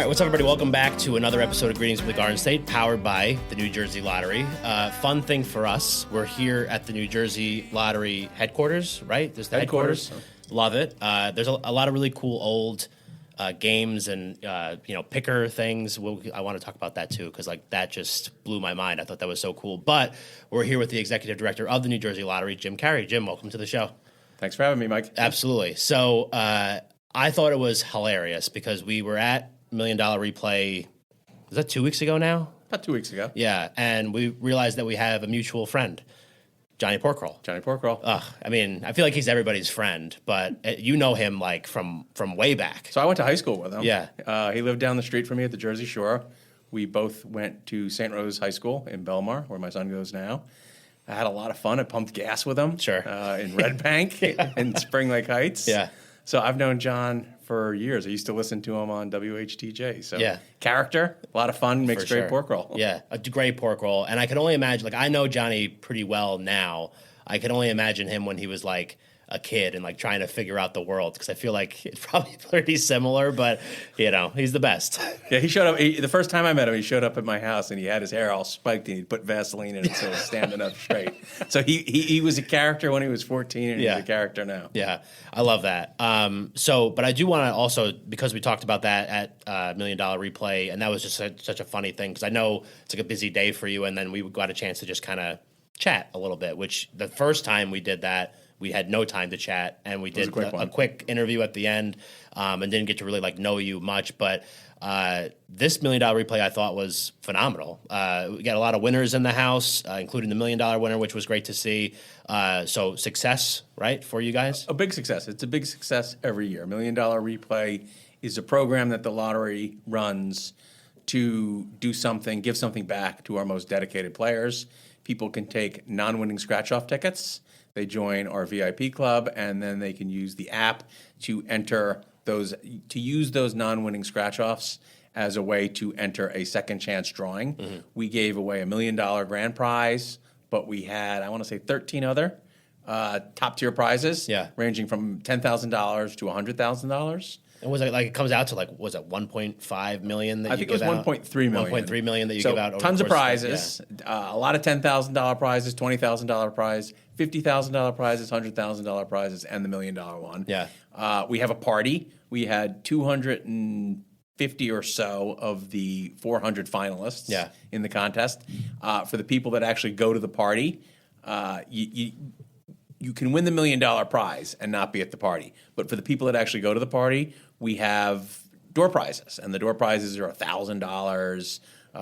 right, what's up, everybody? Welcome back to another episode of Greetings from the Garden State, powered by the New Jersey Lottery. Fun thing for us, we're here at the New Jersey Lottery headquarters, right? There's the headquarters. Love it. There's a lot of really cool old games and picker things. I want to talk about that too, because that just blew my mind. I thought that was so cool. But we're here with the Executive Director of the New Jersey Lottery, Jim Carey. Jim, welcome to the show. Thanks for having me, Mike. Absolutely. So I thought it was hilarious because we were at $1 Million Replay, was that 2 weeks ago now? About 2 weeks ago. Yeah, and we realized that we have a mutual friend, Johnny Porkroll. Johnny Porkroll. I mean, I feel like he's everybody's friend, but you know him from way back. So I went to high school with him. Yeah. He lived down the street from me at the Jersey Shore. We both went to St. Rose High School in Belmar, where my son goes now. I had a lot of fun. I pumped gas with him. Sure. In Red Bank in Spring Lake Heights. Yeah. So I've known John for years. I used to listen to him on WHTJ. So yeah. Character, a lot of fun, makes great pork roll. Yeah, a great pork roll. And I can only imagine, I know Johnny pretty well now. I can only imagine him when he was a kid and trying to figure out the world, because I feel like it's probably pretty similar, but he's the best. Yeah, he showed up. The first time I met him, he showed up at my house and he had his hair all spiked and he'd put Vaseline in it so it was standing up straight. So he was a character when he was 14 and he's a character now. Yeah, I love that. But I do want to also, because we talked about that at $1 Million Replay, and that was just such a funny thing, because I know it's a busy day for you, and then we got a chance to just kind of chat a little bit, which the first time we did that, we had no time to chat, and we did a quick interview at the end, and didn't get to really know you much. But this $1 Million Replay I thought was phenomenal. We got a lot of winners in the house, including the $1 Million winner, which was great to see. So success, right, for you guys? A big success. It's a big success every year. $1 Million Replay is a program that the lottery runs to do something, give something back to our most dedicated players. People can take non-winning scratch-off tickets. They join our VIP club, and then they can use the app to use those non-winning scratch-offs as a way to enter a second chance drawing. Mm-hmm. We gave away $1 million grand prize, but we had, I want to say, 13 other top-tier prizes, ranging from $10,000 to $100,000. And was it it comes out to was it 1.5 million that I think it was 1.3 million. 1.3 million that you give out. Tons of prizes, a lot of $10,000 prizes, $20,000 prize, $50,000 prizes, $100,000 prizes, and the $1 million one. Yeah. We have a party. We had 250 or so of the 400 finalists in the contest. For the people that actually go to the party, you can win the $1 million prize and not be at the party. But for the people that actually go to the party, we have door prizes, and the door prizes are $1,000.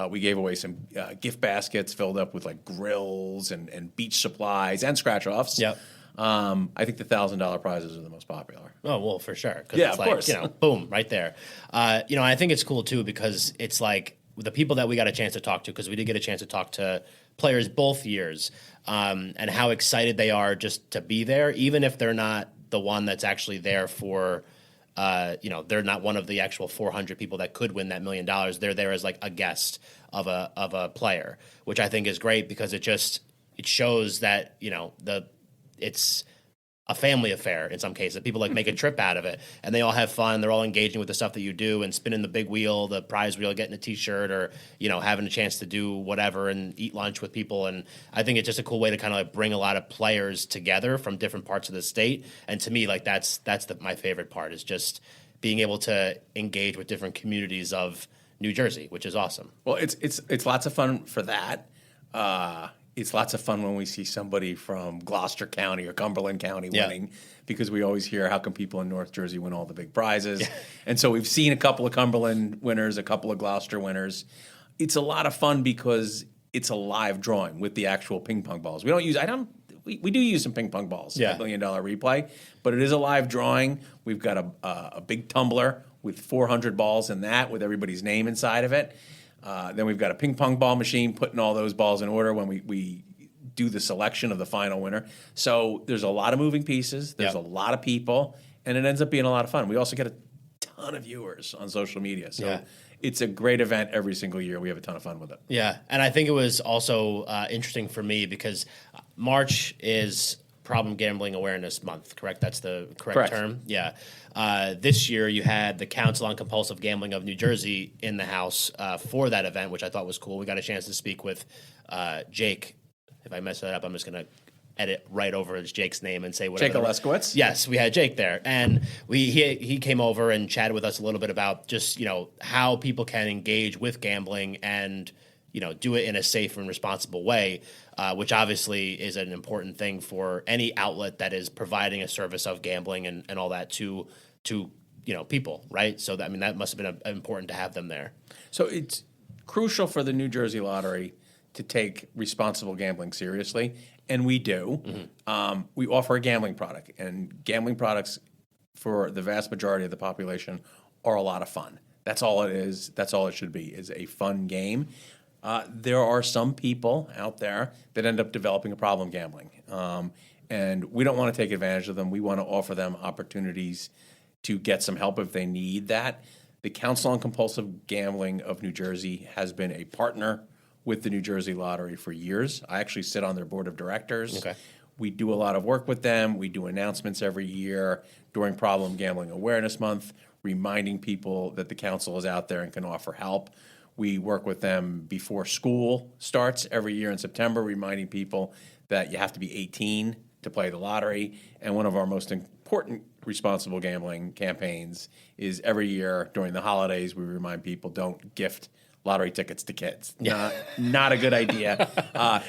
We gave away some gift baskets filled up with grills and beach supplies and scratch-offs. Yep. I think the $1,000 prizes are the most popular. Oh, well, for sure. Yeah, of course. Boom, right there. I think it's cool, too, because it's the people that we got a chance to talk to, because we did get a chance to talk to players both years, and how excited they are just to be there, even if they're not the one that's actually there for, they're not one of the actual 400 people that could win that $1 million. They're there as a guest of a player, which I think is great, because it shows that, it's a family affair in some cases. People make a trip out of it, and they all have fun. They're all engaging with the stuff that you do, and spinning the big wheel, the prize wheel, getting a T-shirt, or having a chance to do whatever and eat lunch with people. And I think it's just a cool way to kind of bring a lot of players together from different parts of the state. And to me, that's my favorite part, is just being able to engage with different communities of New Jersey, which is awesome. Well, it's lots of fun for that. It's lots of fun when we see somebody from Gloucester County or Cumberland County winning, because we always hear, how come people in North Jersey win all the big prizes? Yeah. And so we've seen a couple of Cumberland winners, a couple of Gloucester winners. It's a lot of fun because it's a live drawing with the actual ping pong balls. We do use some ping pong balls at $1 Million Replay, but it is a live drawing. We've got a big tumbler with 400 balls in that, with everybody's name inside of it. Then we've got a ping pong ball machine putting all those balls in order when we do the selection of the final winner. So there's a lot of moving pieces. There's a lot of people, and it ends up being a lot of fun. We also get a ton of viewers on social media. So it's a great event every single year. We have a ton of fun with it. Yeah, and I think it was also interesting for me, because March is Problem Gambling Awareness Month, correct? That's the correct term? Yeah. This year you had the Council on Compulsive Gambling of New Jersey in the house for that event, which I thought was cool. We got a chance to speak with Jake. If I mess that up, I'm just going to edit right over Jake's name and say whatever. Jake Oleskowitz? Yes, we had Jake there. And he came over and chatted with us a little bit about just, how people can engage with gambling and, do it in a safe and responsible way, which obviously is an important thing for any outlet that is providing a service of gambling and all that to people, right? So, that must have been important to have them there. So it's crucial for the New Jersey Lottery to take responsible gambling seriously, and we do. Mm-hmm. We offer a gambling product, and gambling products for the vast majority of the population are a lot of fun. That's all it is. That's all it should be, is a fun game. There are some people out there that end up developing a problem gambling, and we don't want to take advantage of them. We want to offer them opportunities to get some help if they need that. The Council on Compulsive Gambling of New Jersey has been a partner with the New Jersey Lottery for years. I actually sit on their board of directors. Okay. We do a lot of work with them. We do announcements every year during Problem Gambling Awareness Month, reminding people that the council is out there and can offer help. We work with them before school starts every year in September, reminding people that you have to be 18 to play the lottery. And one of our most important responsible gambling campaigns is every year during the holidays, we remind people don't gift lottery tickets to kids. Yeah. Not a good idea.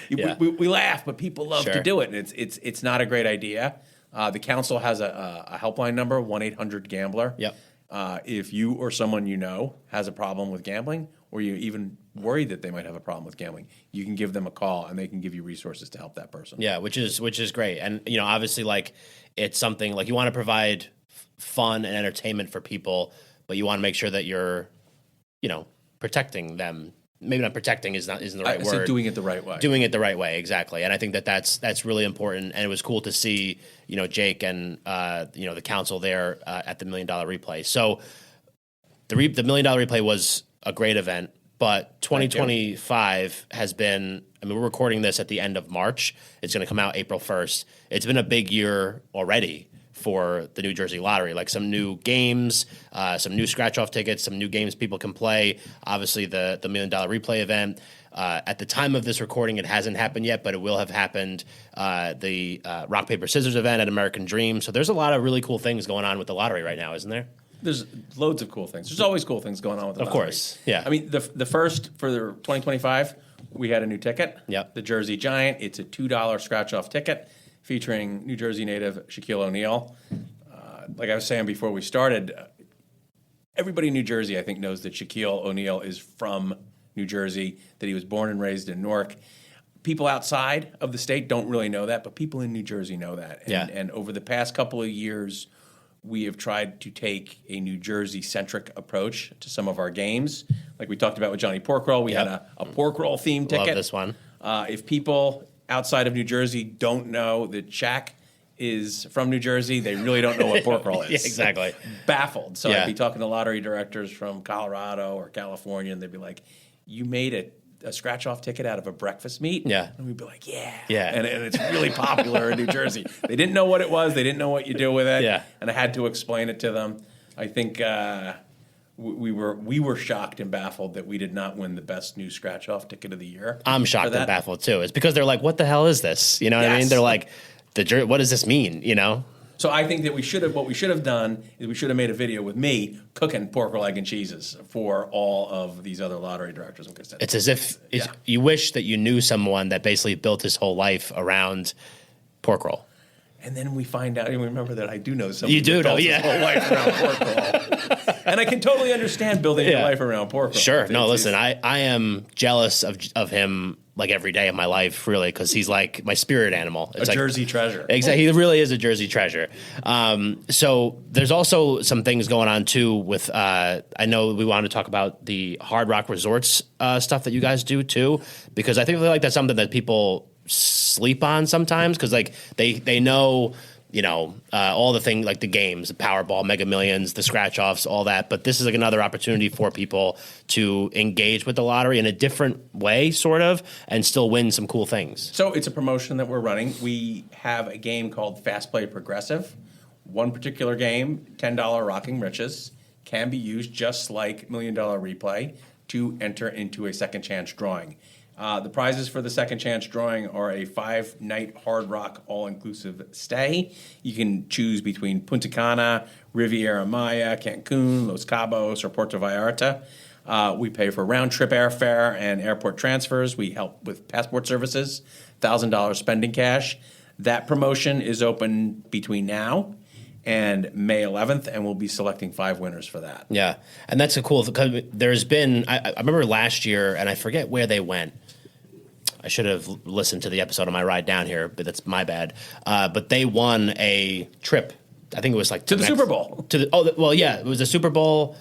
Yeah. We laugh, but people love Sure. to do it, and it's not a great idea. The council has a helpline number, 1-800-GAMBLER. Yep. If you or someone you know has a problem with gambling, or you're even worried that they might have a problem with gambling, you can give them a call, and they can give you resources to help that person. Yeah, which is great. And, obviously, it's something, you want to provide fun and entertainment for people, but you want to make sure that you're, protecting them. Maybe not protecting isn't the right word. Doing it the right way. Doing it the right way, exactly. And I think that's really important. And it was cool to see, Jake and the council there at the $1 Million Replay. So the $1 Million Replay was a great event, but 2025 has been. We're recording this at the end of March. It's going to come out April 1st. It's been a big year already for the New Jersey Lottery, some new games, some new scratch-off tickets, some new games people can play. Obviously, the $1 Million Replay event. At the time of this recording, it hasn't happened yet, but it will have happened. The Rock, Paper, Scissors event at American Dream. So there's a lot of really cool things going on with the lottery right now, isn't there? There's loads of cool things. There's always cool things going on with the lottery. Of course, yeah. The first, for the 2025, we had a new ticket. Yep. The Jersey Giant. It's a $2 scratch-off ticket, featuring New Jersey native Shaquille O'Neal. Like I was saying before we started, everybody in New Jersey, I think, knows that Shaquille O'Neal is from New Jersey, that he was born and raised in Newark. People outside of the state don't really know that, but people in New Jersey know that. And over the past couple of years, we have tried to take a New Jersey-centric approach to some of our games. Like we talked about with Johnny Porkroll, we had a pork roll themed ticket. Love this one. If people outside of New Jersey don't know that Shaq is from New Jersey, they really don't know what pork roll is. Yeah, exactly. Baffled. So Yeah. I'd be talking to lottery directors from Colorado or California, and they'd be like, you made a scratch-off ticket out of a breakfast meat? Yeah. And we'd be like, yeah. Yeah. And it's really popular in New Jersey. They didn't know what it was. They didn't know what you do with it. Yeah. And I had to explain it to them. I think we were shocked and baffled that we did not win the best new scratch-off ticket of the year. I'm shocked and baffled, too. It's because they're like, what the hell is this? You know what I mean? They're like, what does this mean, So I think that what we should have done is we should have made a video with me cooking pork roll, egg, and cheeses for all of these other lottery directors. It's as if you wish that you knew someone that basically built his whole life around pork roll. And then we find out, and we remember that I do know someone You do that know, built his whole life around pork roll. And I can totally understand building your life around pork roll. Sure. No, listen, I am jealous of him every day of my life, really, because he's like my spirit animal. It's a Jersey treasure. Exactly. He really is a Jersey treasure. So there's also some things going on, too, with I know we wanted to talk about the Hard Rock Resorts stuff that you guys do, too, because I think that's something that people sleep on sometimes because they know all the things like the games, the Powerball, Mega Millions, the scratch offs, all that. But this is like another opportunity for people to engage with the lottery in a different way, sort of, and still win some cool things. So it's a promotion that we're running. We have a game called Fast Play Progressive. One particular game, $10 Rocking Riches, can be used just like $1 Million Replay to enter into a second chance drawing. The prizes for the second chance drawing are a 5-night Hard Rock all-inclusive stay. You can choose between Punta Cana, Riviera Maya, Cancun, Los Cabos, or Puerto Vallarta. We pay for round-trip airfare and airport transfers. We help with passport services, $1,000 spending cash. That promotion is open between now and May 11th, and we'll be selecting 5 winners for that. Yeah, and that's a cool, because there's been, I remember last year, and I forget where they went. I should have listened to the episode on my ride down here, but that's my bad. But they won a trip. I think it was like to the Super Bowl. It was the Super Bowl.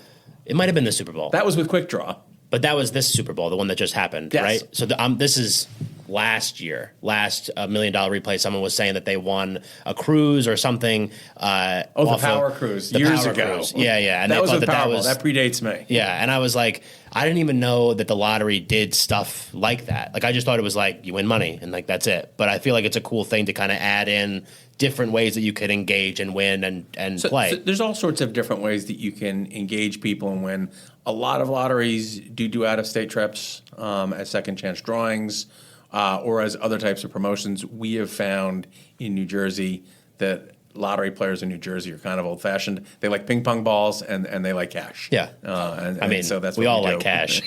It might have been the Super Bowl. That was with Quick Draw. But that was this Super Bowl, the one that just happened, yes. Right? So this is last year, $1 Million Replay. Someone was saying that they won a cruise or something. The Power Cruise years ago. Cruise. Yeah. And that was with Powerball. That predates me. Yeah, and I was like, I didn't even know that the lottery did stuff like that. Like, I just thought it was like you win money and like that's it. But I feel like it's a cool thing to kind of add in different ways that you could engage and win and play. So there's all sorts of different ways that you can engage people and win. A lot of lotteries do out-of-state trips as second chance drawings or as other types of promotions. We have found in New Jersey that lottery players in New Jersey are kind of old-fashioned. They like ping pong balls and they like cash. Yeah, so that's we what all we like cash.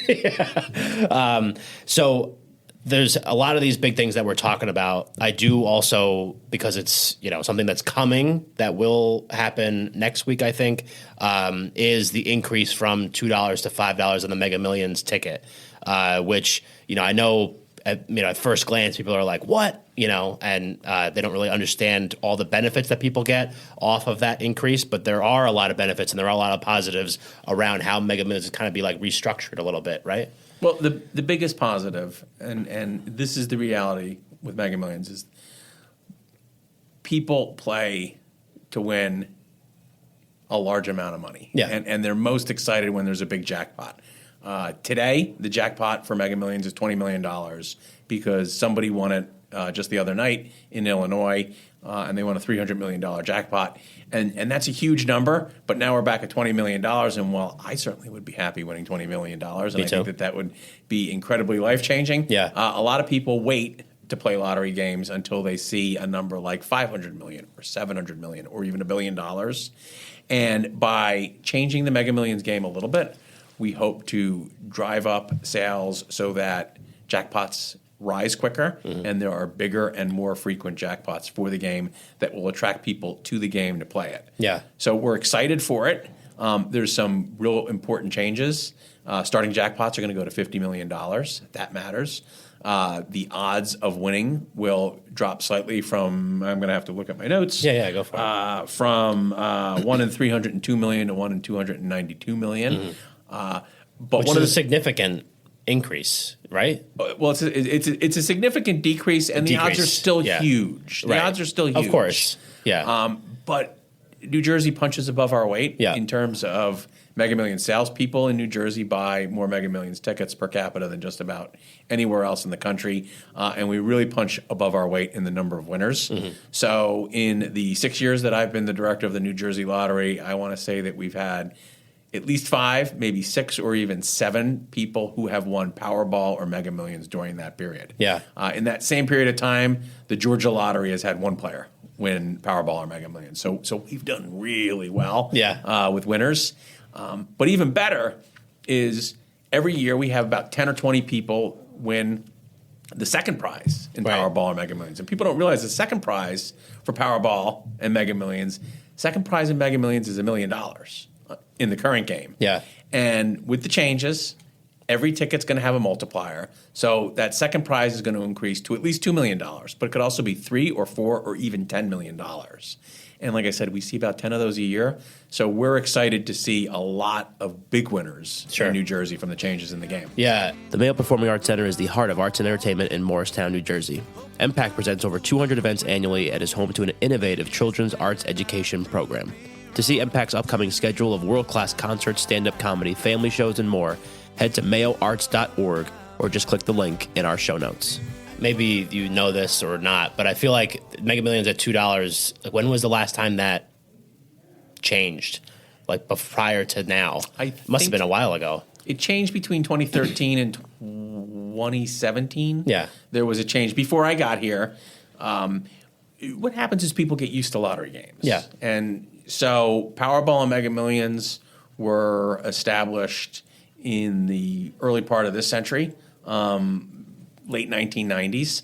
So there's a lot of these big things that we're talking about. I do also, because it's something that's coming that will happen next week, I think, is the increase from $2 to $5 on the Mega Millions ticket, which I know at first glance people are like, what? And they don't really understand all the benefits that people get off of that increase. But there are a lot of benefits and there are a lot of positives around how Mega Millions is kind of be like restructured a little bit, right? Well, the biggest positive, and this is the reality with Mega Millions, is people play to win a large amount of money. Yeah. And they're most excited when there's a big jackpot. Today, the jackpot for Mega Millions is $20 million because somebody won it just the other night in Illinois, and they won a $300 million jackpot. And that's a huge number, but now we're back at $20 million. And while I certainly would be happy winning $20 million, and I think that would be incredibly life-changing, a lot of people wait to play lottery games until they see a number like $500 million or $700 million or even $1 billion. And by changing the Mega Millions game a little bit, we hope to drive up sales so that jackpots rise quicker, and there are bigger and more frequent jackpots for the game that will attract people to the game to play it. Yeah. So we're excited for it. There's some real important changes. Starting jackpots are going to go to $50 million. That matters. The odds of winning will drop slightly from, I'm going to have to look at my notes. Yeah, go for it. From 1 in 302 million to 1 in 292 million. Which is a significant increase, right? Well, it's a significant decrease, and the odds are still huge. The odds are still huge. Of course, yeah. But New Jersey punches above our weight in terms of Mega Millions sales. People in New Jersey buy more Mega Millions tickets per capita than just about anywhere else in the country, and we really punch above our weight in the number of winners. So in the 6 years that I've been the director of the New Jersey Lottery, I want to say that we've had at least 5, maybe 6, or even 7 people who have won Powerball or Mega Millions during that period. Yeah. In that same period of time, the Georgia Lottery has had 1 player win Powerball or Mega Millions. So we've done really well with winners. But even better is every year we have about 10 or 20 people win the second prize in Powerball or Mega Millions. And people don't realize the second prize for Powerball and Mega Millions, second prize in Mega Millions is $1 million. In the current game. Yeah. And with the changes, every ticket's going to have a multiplier. So that second prize is going to increase to at least $2 million, but it could also be $3 or $4 or even $10 million. And like I said, we see about 10 of those a year. So we're excited to see a lot of big winners in New Jersey from the changes in the game. Yeah. The Mayo Performing Arts Center is the heart of arts and entertainment in Morristown, New Jersey. MPAC presents over 200 events annually and is home to an innovative children's arts education program. To see MPAC's upcoming schedule of world-class concerts, stand-up comedy, family shows, and more, head to mayoarts.org or just click the link in our show notes. Maybe you know this or not, but I feel like Mega Millions at $2, when was the last time that changed? Like prior to now? It must have been a while ago. It changed between 2013 and 2017. Yeah. There was a change. Before I got here, what happens is people get used to lottery games. Yeah. And so Powerball and Mega Millions were established in the early part of this century, late 1990s.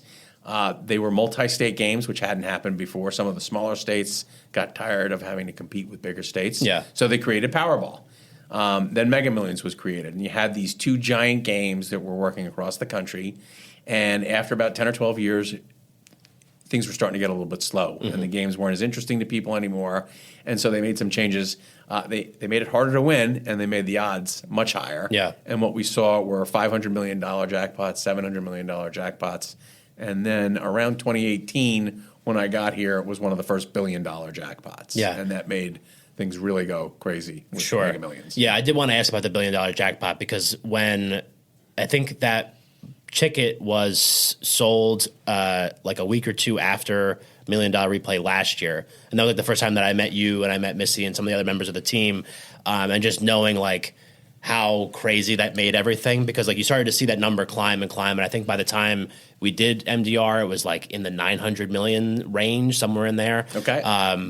They were multi-state games, which hadn't happened before. Some of the smaller states got tired of having to compete with bigger states. Yeah. So they created Powerball. Then Mega Millions was created, and you had these two giant games that were working across the country. And after about 10 or 12 years, things were starting to get a little bit slow, and the games weren't as interesting to people anymore. And so they made some changes. They made it harder to win, and they made the odds much higher. Yeah. And what we saw were $500 million jackpots, $700 million jackpots. And then around 2018, when I got here, it was one of the first $1 billion jackpots. Yeah. And that made things really go crazy with Mega Millions. Yeah, I did want to ask about the $1 billion jackpot because when I think that ticket was sold like a week or two after $1 Million Replay last year, and that was like the first time that I met you and I met Missy and some of the other members of the team, and just knowing like how crazy that made everything, because like you started to see that number climb, and I think by the time we did MDR, it was like in the 900 million range, somewhere in there. Okay.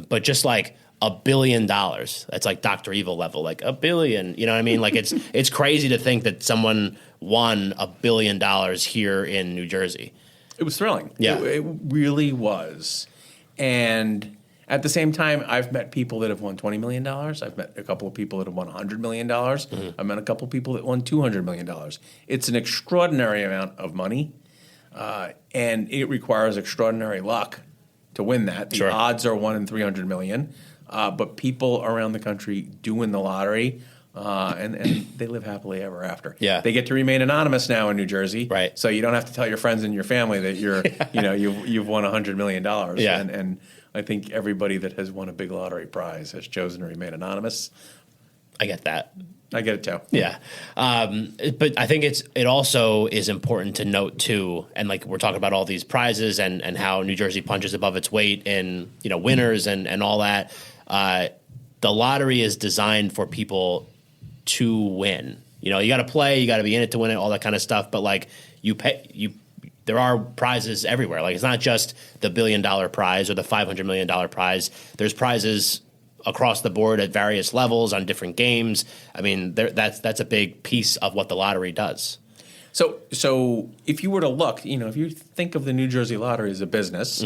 But just like $1 billion, that's like Dr. Evil level, like $1 billion. You know what I mean? Like it's crazy to think that someone won $1 billion here in New Jersey. It was thrilling. Yeah. It really was. And at the same time, I've met people that have won $20 million. I've met a couple of people that have won $100 million. I've met a couple of people that won $200 million. It's an extraordinary amount of money, and it requires extraordinary luck to win that. The odds are 1 in 300 million, but people around the country do win the lottery, and they live happily ever after. Yeah. They get to remain anonymous now in New Jersey, right? So you don't have to tell your friends and your family that you're, you've won $100 million. Yeah. And I think everybody that has won a big lottery prize has chosen to remain anonymous. I get that. I get it too. Yeah. But I think it also is important to note too, and like we're talking about all these prizes and how New Jersey punches above its weight in, winners and all that. The lottery is designed for people to win. You got to play, you got to be in it to win it, all that kind of stuff. But like there are prizes everywhere. Like it's not just the $1 billion prize or the $500 million prize. There's prizes across the board at various levels on different games. I mean, that's a big piece of what the lottery does. So if you were to look, if you think of the New Jersey Lottery as a business,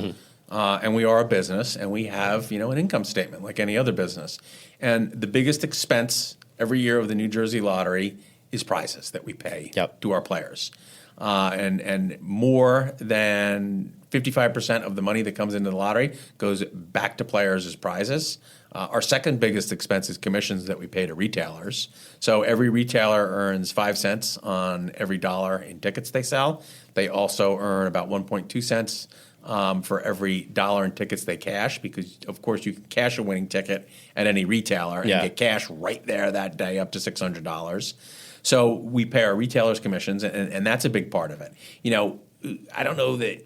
and we are a business, and we have, an income statement like any other business, and the biggest expense every year of the New Jersey Lottery is prizes that we pay to our players. And more than 55% of the money that comes into the lottery goes back to players as prizes. Our second biggest expense is commissions that we pay to retailers. So every retailer earns 5 cents on every dollar in tickets they sell. They also earn about 1.2 cents for every dollar in tickets they cash, because, of course, you can cash a winning ticket at any retailer and get cash right there that day up to $600. So we pay our retailers commissions, and that's a big part of it. I don't know that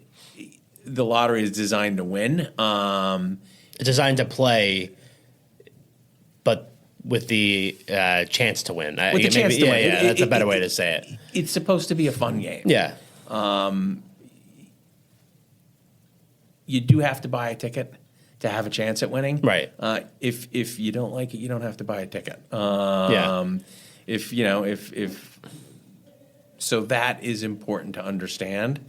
the lottery is designed to win. It's designed to play, but with the chance to win. With the chance to win. Yeah, that's a better way to say it. It's supposed to be a fun game. Yeah. You do have to buy a ticket to have a chance at winning. Right. If you don't like it, you don't have to buy a ticket. So that is important to understand.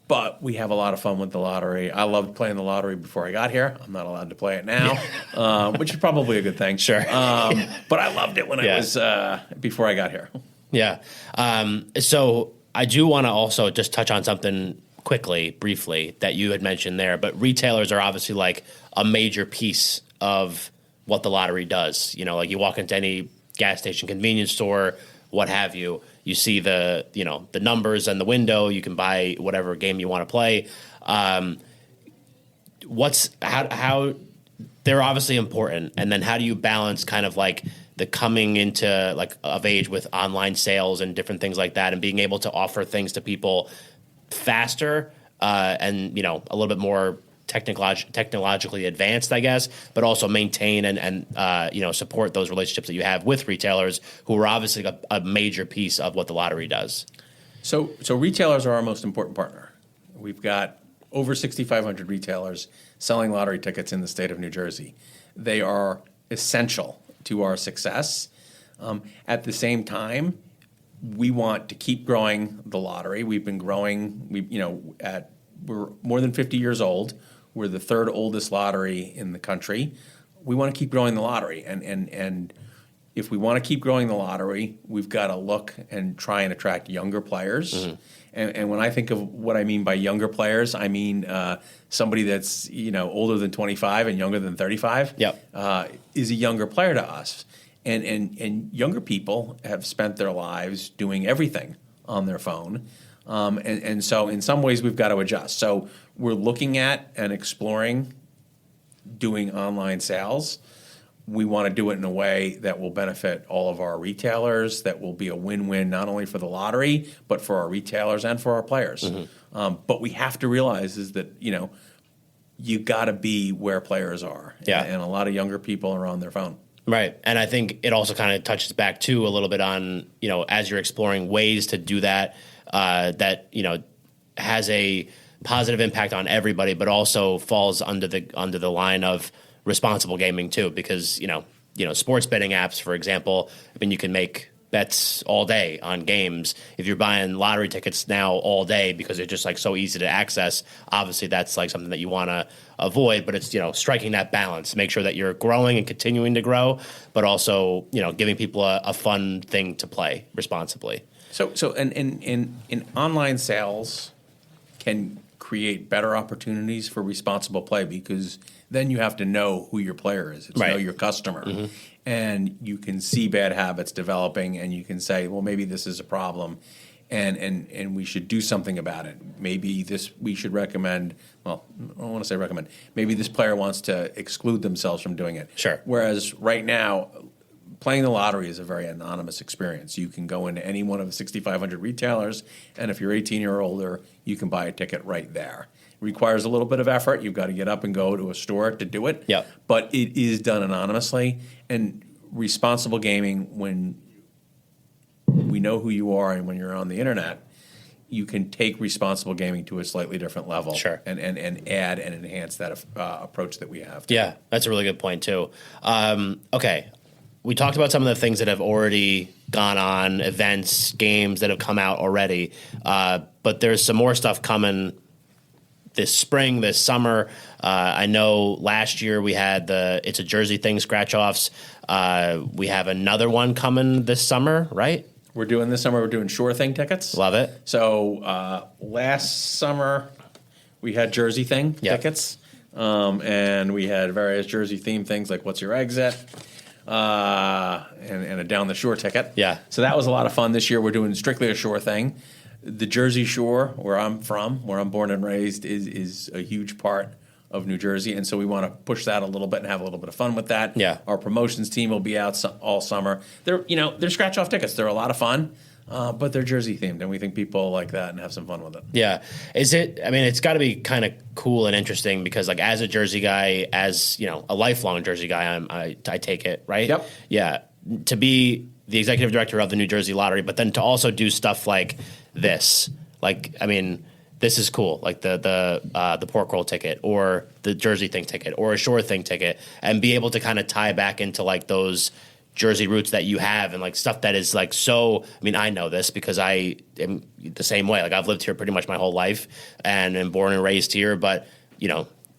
But we have a lot of fun with the lottery. I loved playing the lottery before I got here. I'm not allowed to play it now, which is probably a good thing. Sure. But I loved it when I was before I got here. Yeah. So I do want to also just touch on something briefly, that you had mentioned there, but retailers are obviously like a major piece of what the lottery does. You know, like you walk into any gas station, convenience store, what have you, you see the numbers in the window, you can buy whatever game you want to play. How they're obviously important, and then how do you balance kind of like the coming into like of age with online sales and different things like that, and being able to offer things to people faster and a little bit more technologically advanced, I guess, but also maintain and support those relationships that you have with retailers who are obviously a major piece of what the lottery does. So retailers are our most important partner. We've got over 6,500 retailers selling lottery tickets in the state of New Jersey. They are essential to our success. At the same time, we want to keep growing the lottery. We've been growing. We're more than 50 years old. We're the third oldest lottery in the country. We want to keep growing the lottery, and if we want to keep growing the lottery, we've got to look and try and attract younger players. Mm-hmm. And when I think of what I mean by younger players, I mean somebody that's older than 25 and younger than 35. Yep. Is a younger player to us. And younger people have spent their lives doing everything on their phone. And so in some ways we've got to adjust. So we're looking at and exploring doing online sales. We want to do it in a way that will benefit all of our retailers, that will be a win-win not only for the lottery, but for our retailers and for our players. Mm-hmm. But we have to realize is that, you got to be where players are. Yeah. And a lot of younger people are on their phone. Right. And I think it also kind of touches back, too, a little bit on, as you're exploring ways to do that, that has a positive impact on everybody, but also falls under the line of responsible gaming too, because sports betting apps, for example, I mean, you can make bets all day on games. If you're buying lottery tickets now all day because they're just like so easy to access, obviously that's like something that you want to avoid. But it's striking that balance, make sure that you're growing and continuing to grow, but also giving people a fun thing to play responsibly. So in online sales can create better opportunities for responsible play, because then you have to know who your player is. It's right. Know your customer. Mm-hmm. And you can see bad habits developing, and you can say, well, maybe this is a problem, and we should do something about it. Maybe we should recommend, well, I don't want to say recommend, maybe this player wants to exclude themselves from doing it. Sure. Whereas right now, playing the lottery is a very anonymous experience. You can go into any one of the 6,500 retailers, and if you're 18 or older, you can buy a ticket right there. It requires a little bit of effort. You've got to get up and go to a store to do it. Yep. But it is done anonymously. And responsible gaming, when we know who you are and when you're on the internet, you can take responsible gaming to a slightly different level. Sure. And add and enhance that approach that we have. Yeah, that's a really good point, too. Okay. We talked about some of the things that have already gone on, events, games that have come out already. But there's some more stuff coming this spring, this summer. I know last year we had It's a Jersey Thing scratch-offs. We have another one coming this summer, right? We're doing Sure Thing tickets. Love it. So last summer we had Jersey Thing tickets. And we had various Jersey-themed things like What's Your Exit? And a Down the Shore ticket. Yeah. So that was a lot of fun. This year we're doing strictly a Shore Thing. The Jersey Shore, where I'm from, where I'm born and raised, is a huge part of New Jersey, and so we want to push that a little bit and have a little bit of fun with that. Yeah. Our promotions team will be out all summer. They're scratch-off tickets. They're a lot of fun, but they're Jersey themed, and we think people like that and have some fun with it. Yeah. It's got to be kind of cool and interesting because, like, as a Jersey guy, as a lifelong Jersey guy, I take it, right? Yep. Yeah. To be the executive director of the New Jersey Lottery, but then to also do stuff like this, this is cool, like the pork roll ticket or the Jersey Thing ticket or a Shore Thing ticket, and be able to kind of tie back into like those Jersey roots that you have and like stuff that is like so. I know this because I am the same way. Like I've lived here pretty much my whole life and am born and raised here, but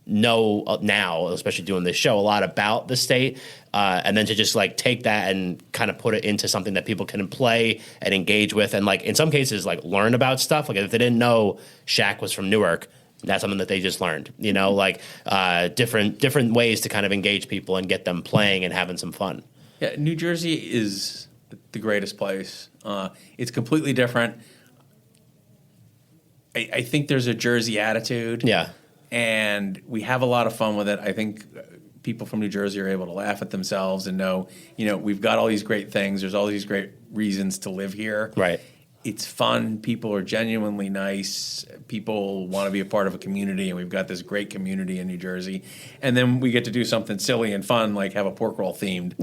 know now, especially doing this show, a lot about the state, and then to just like take that and kind of put it into something that people can play and engage with, and like in some cases like learn about stuff. Like if they didn't know Shaq was from Newark, that's something that they just learned. You know, like different ways to kind of engage people and get them playing and having some fun. Yeah, New Jersey is the greatest place. It's completely different. I think there's a Jersey attitude. Yeah. And we have a lot of fun with it. I think people from New Jersey are able to laugh at themselves and know, we've got all these great things. There's all these great reasons to live here. Right. It's fun. People are genuinely nice. People want to be a part of a community, and we've got this great community in New Jersey. And then we get to do something silly and fun, like have a pork roll themed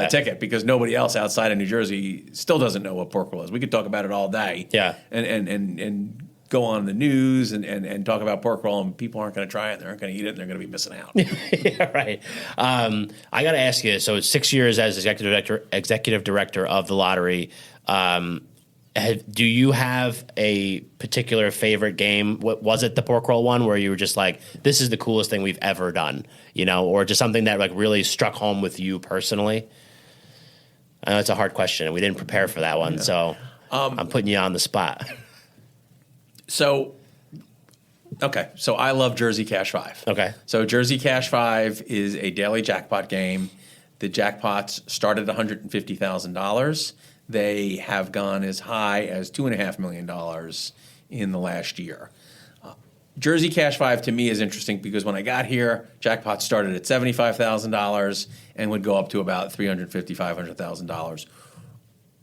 ticket, because nobody else outside of New Jersey still doesn't know what pork roll is. We could talk about it all day. Yeah. And go on the news and talk about pork roll, and people aren't going to try it, they aren't going to eat it, and they're going to be missing out. Yeah, right. I got to ask you, so it's 6 years as executive director of the lottery. Do you have a particular favorite game? What was it, the pork roll one, where you were just like, this is the coolest thing we've ever done, or just something that like really struck home with you personally? I know it's a hard question, and we didn't prepare for that one, so I'm putting you on the spot. So I love Jersey Cash 5. Okay. So Jersey Cash 5 is a daily jackpot game. The jackpots start at $150,000. They have gone as high as $2.5 million in the last year. Jersey Cash 5 to me is interesting because when I got here, jackpots started at $75,000 and would go up to about $350,000, $500,000.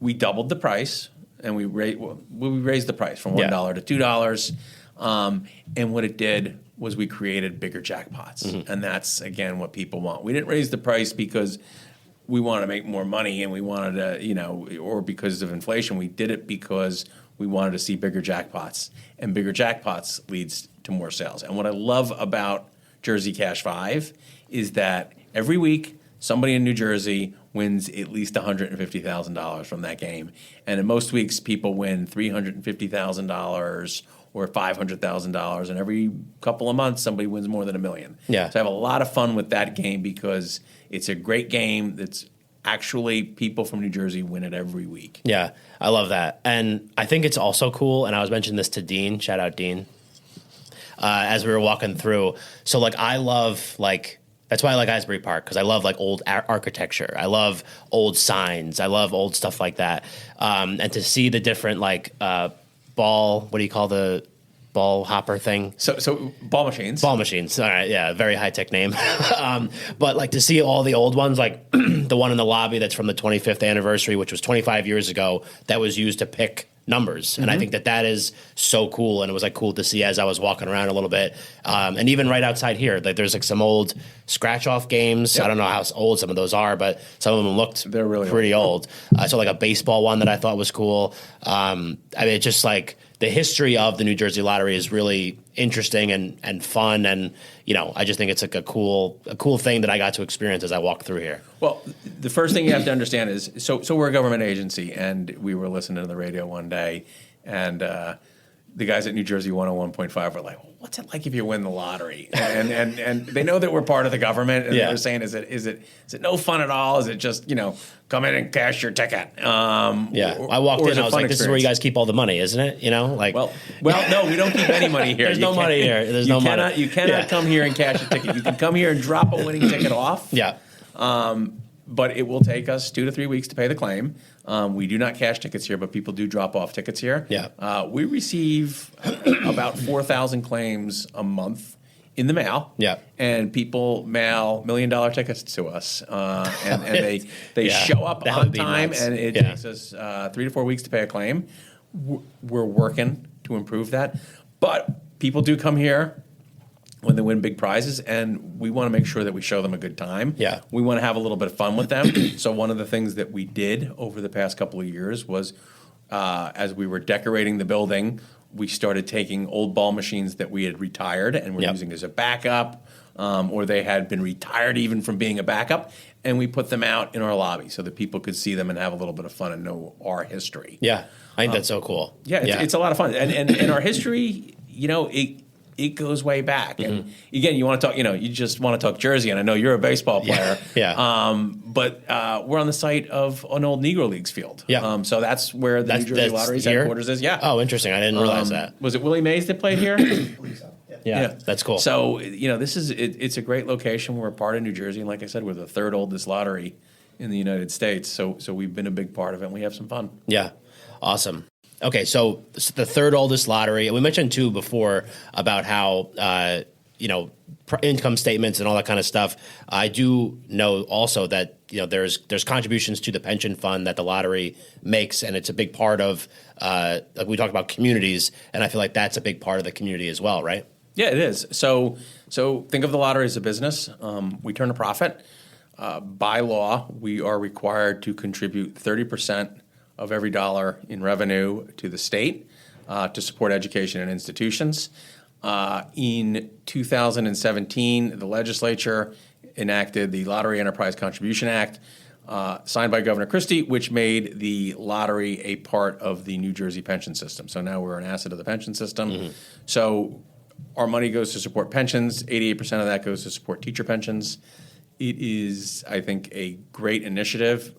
We doubled the price. And we raised the price from $1 to $2. And what it did was we created bigger jackpots. Mm-hmm. And that's, again, what people want. We didn't raise the price because we wanted to make more money and we wanted to, or because of inflation. We did it because we wanted to see bigger jackpots. And bigger jackpots leads to more sales. And what I love about Jersey Cash 5 is that every week somebody in New Jersey wins at least $150,000 from that game. And in most weeks, people win $350,000 or $500,000. And every couple of months, somebody wins more than $1 million. Yeah. So I have a lot of fun with that game because it's a great game that's actually people from New Jersey win it every week. Yeah, I love that. And I think it's also cool, and I was mentioning this to Dean, shout out Dean, as we were walking through. So, like, I love, like, that's why I like Asbury Park, because I love like old architecture. I love old signs. I love old stuff like that. And to see the different like ball, what do you call the ball hopper thing? So ball machines. Ball machines. All right, yeah, very high tech name. But like to see all the old ones, like the one in the lobby that's from the 25th anniversary, which was 25 years ago, that was used to pick numbers. Mm-hmm. And I think that is so cool. And it was like cool to see as I was walking around a little bit. And even right outside here, like there's like some old scratch off games. Yep. I don't know how old some of those are, but some of them looked They're really pretty old. So like a baseball one that I thought was cool. I mean, it's just like the history of the New Jersey Lottery is really interesting and fun. And, I just think it's like a cool thing that I got to experience as I walked through here. Well, the first thing you have to understand is, so we're a government agency, and we were listening to the radio one day, and the guys at New Jersey 101.5 were like, what's it like if you win the lottery? And they know that we're part of the government, and they're saying, is it no fun at all? Is it just, come in and cash your ticket? I walked in, I was like, this is where you guys keep all the money, isn't it? Well, no, we don't keep any money here. There's no money here. There's no money. You cannot come here and cash a ticket. You can come here and drop a winning ticket off. Yeah. But it will take us 2 to 3 weeks to pay the claim. We do not cash tickets here, but people do drop off tickets here. Yeah. We receive about 4,000 claims a month in the mail. Yeah. And people mail $1 million tickets to us. And they show up on time, and it takes us 3 to 4 weeks to pay a claim. We're working to improve that. But people do come here when they win big prizes, and we want to make sure that we show them a good time. Yeah. We want to have a little bit of fun with them. So one of the things that we did over the past couple of years was, as we were decorating the building, we started taking old ball machines that we had retired and were using as a backup, or they had been retired even from being a backup, and we put them out in our lobby so that people could see them and have a little bit of fun and know our history. Yeah, I think that's so cool. Yeah, it's a lot of fun. And our history, it goes way back. And again, you want to talk, you just want to talk Jersey, and I know you're a baseball player. But we're on the site of an old Negro Leagues field. So that's where the New Jersey Lottery's headquarters is. Oh, interesting. I didn't realize that. Was it Willie Mays that played here? Yeah, that's cool. So, this is, it's a great location. We're a part of New Jersey. And like I said, we're the third oldest lottery in the United States. So we've been a big part of it, and we have some fun. Yeah. Awesome. Okay, so the third oldest lottery. We mentioned too before about how income statements and all that kind of stuff. I do know also that there's contributions to the pension fund that the lottery makes, and it's a big part of like we talked about communities, and I feel like that's a big part of the community as well, right? Yeah, it is. So think of the lottery as a business. We turn a profit. By law, we are required to contribute 30% of every dollar in revenue to the state to support education and institutions. In 2017, the legislature enacted the Lottery Enterprise Contribution Act, signed by Governor Christie, which made the lottery a part of the New Jersey pension system. So now we're an asset of the pension system. So our money goes to support pensions. 88% of that goes to support teacher pensions. It is, I think, a great initiative.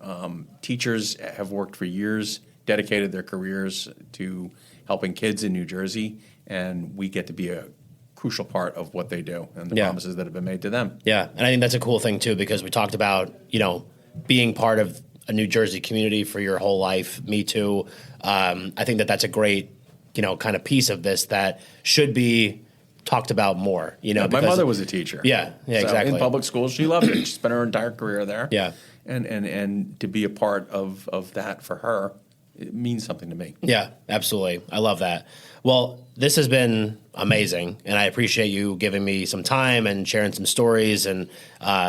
Teachers have worked for years, dedicated their careers to helping kids in New Jersey, and we get to be a crucial part of what they do and the promises that have been made to them. Yeah, and I think that's a cool thing, too, because we talked about, being part of a New Jersey community for your whole life. Me too. I think that's a great, kind of piece of this that should be talked about more, my mother was a teacher. Yeah, exactly. In public schools, she loved it. She spent her entire career there. Yeah. And to be a part of that for her, it means something to me. Yeah, absolutely. I love that. Well, this has been amazing, and I appreciate you giving me some time and sharing some stories, and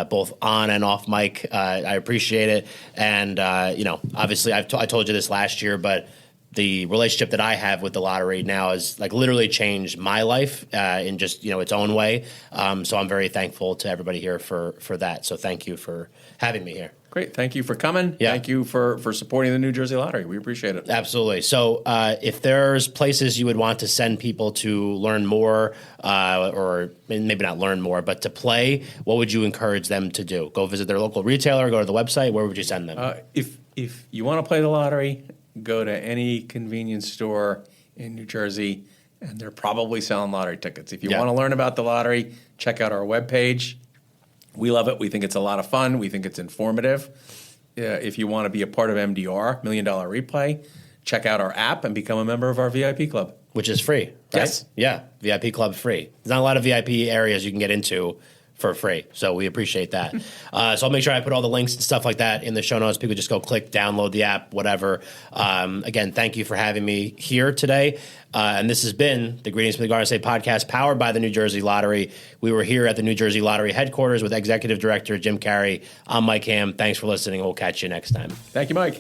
both on and off mic. I appreciate it. And, obviously I told you this last year, but the relationship that I have with the lottery now has literally changed my life in just its own way. So I'm very thankful to everybody here for that. So thank you for having me here. Great. Thank you for coming. Yeah. Thank you for supporting the New Jersey Lottery. We appreciate it. Absolutely. So if there's places you would want to send people to learn more, or maybe not learn more, but to play, what would you encourage them to do? Go visit their local retailer, go to the website. Where would you send them? If you want to play the lottery, go to any convenience store in New Jersey, and they're probably selling lottery tickets. If you want to learn about the lottery, check out our webpage. We love it. We think it's a lot of fun. We think it's informative. If you want to be a part of MDR, $1 Million Replay, check out our app and become a member of our VIP club. Which is free, right? Yes. Yeah, VIP club free. There's not a lot of VIP areas you can get into for free. So we appreciate that. So I'll make sure I put all the links and stuff like that in the show notes. People just go click, download the app, whatever. Again, thank you for having me here today. And this has been the Greetings from the Garden State podcast powered by the New Jersey Lottery. We were here at the New Jersey Lottery headquarters with Executive Director Jim Carey. I'm Mike Ham. Thanks for listening. We'll catch you next time. Thank you, Mike.